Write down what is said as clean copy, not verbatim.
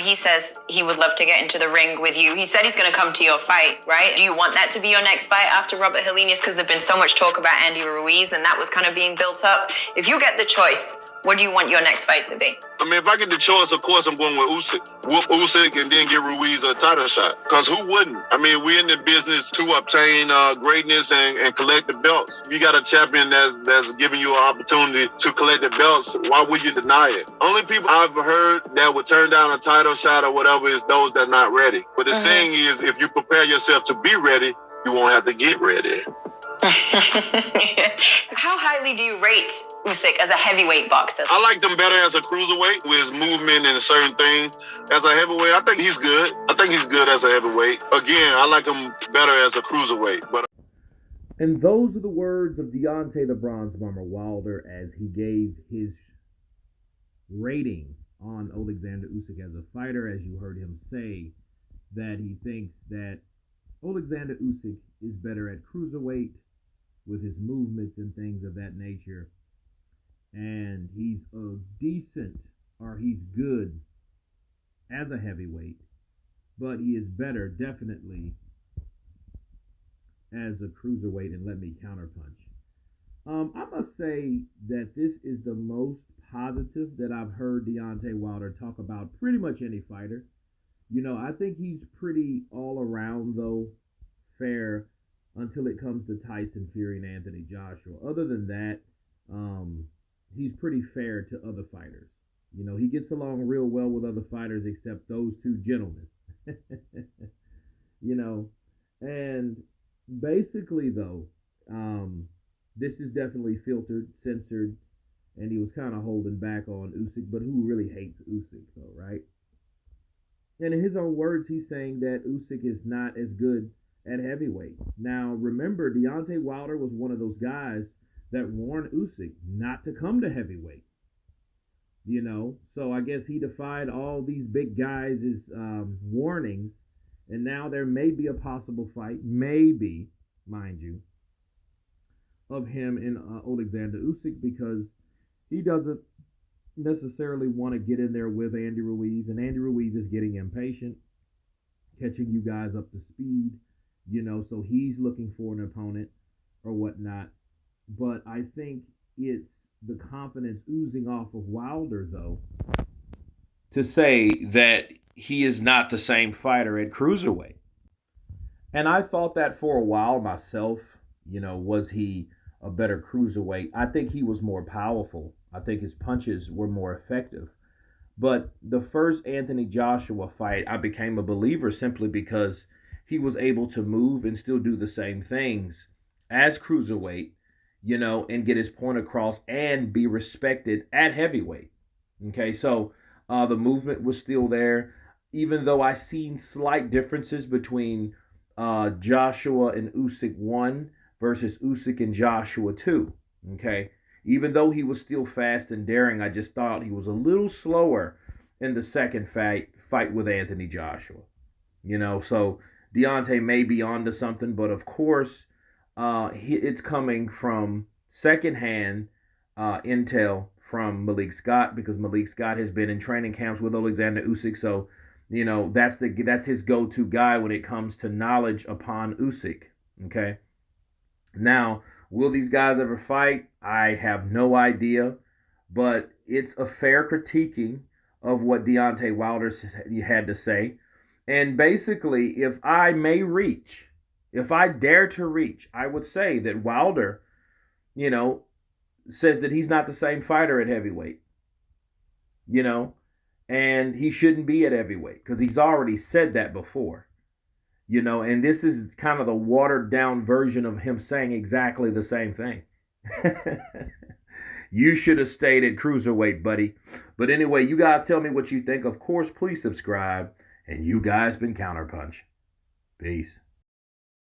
he says he would love to get into the ring with you. He said he's going to come to your fight, right? Do you want that to be your next fight after Robert Helenius? Because there's been so much talk about Andy Ruiz, and that was kind of being built up. If you get the choice, what do you want your next fight to be? I mean, if I get the choice, of course, I'm going with Usyk. Whoop Usyk and then give Ruiz a title shot. Because who wouldn't? I mean, we're in the business to obtain greatness and collect the belts. You got a champion that's giving you an opportunity to collect the belts. Why would you deny it? Only people I've heard that would turn down a title shot or whatever is those that are not ready. But the saying is, if you prepare yourself to be ready, you won't have to get ready. How highly do you rate Usyk as a heavyweight boxer? I liked him better as a cruiserweight with his movement and certain things. As a heavyweight, I think he's good. I think he's good as a heavyweight. Again, I like him better as a cruiserweight. And those are the words of Deontay the Bronze Bomber Wilder as he gave his rating on Oleksandr Usyk as a fighter. As you heard him say that he thinks that Oleksandr Usyk is better at cruiserweight with his movements and things of that nature. And he's he's good as a heavyweight, but he is better definitely as a cruiserweight. And let me counterpunch. I must say that this is the most positive that I've heard Deontay Wilder talk about pretty much any fighter. You know, I think he's pretty all around, though, fair until it comes to Tyson Fury and Anthony Joshua. Other than that, he's pretty fair to other fighters. You know, he gets along real well with other fighters except those two gentlemen. You know, and basically, though, this is definitely filtered, censored, and he was kind of holding back on Usyk, but who really hates Usyk, though, right? And in his own words, he's saying that Usyk is not as good at heavyweight. Now, remember, Deontay Wilder was one of those guys that warned Usyk not to come to heavyweight. You know, so I guess he defied all these big guys' warnings, and now there may be a possible fight, maybe, mind you, of him and Oleksandr Usyk, because he doesn't necessarily want to get in there with Andy Ruiz, and Andy Ruiz is getting impatient, catching you guys up to speed, you know, so he's looking for an opponent or whatnot. But I think it's the confidence oozing off of Wilder, though, to say that he is not the same fighter at cruiserweight. And I thought that for a while myself. You know, was he a better cruiserweight? I think he was more powerful. I think his punches were more effective. But the first Anthony Joshua fight, I became a believer simply because he was able to move and still do the same things as cruiserweight, you know, and get his point across and be respected at heavyweight. Okay, so the movement was still there, even though I seen slight differences between Joshua and Usyk 1 versus Usyk and Joshua 2. Okay, even though he was still fast and daring, I just thought he was a little slower in the second fight with Anthony Joshua. You know, so Deontay may be onto something, but of course, it's coming from secondhand intel from Malik Scott, because Malik Scott has been in training camps with Oleksandr Usyk. So, you know, that's his go-to guy when it comes to knowledge upon Usyk. Okay. Now, will these guys ever fight? I have no idea, but it's a fair critiquing of what Deontay Wilder had to say. And basically, if I dare to reach, I would say that Wilder, you know, says that he's not the same fighter at heavyweight, you know, and he shouldn't be at heavyweight because he's already said that before, you know, and this is kind of the watered down version of him saying exactly the same thing. You should have stayed at cruiserweight, buddy. But anyway, you guys tell me what you think. Of course, please subscribe. And you guys been Counterpunch. Peace.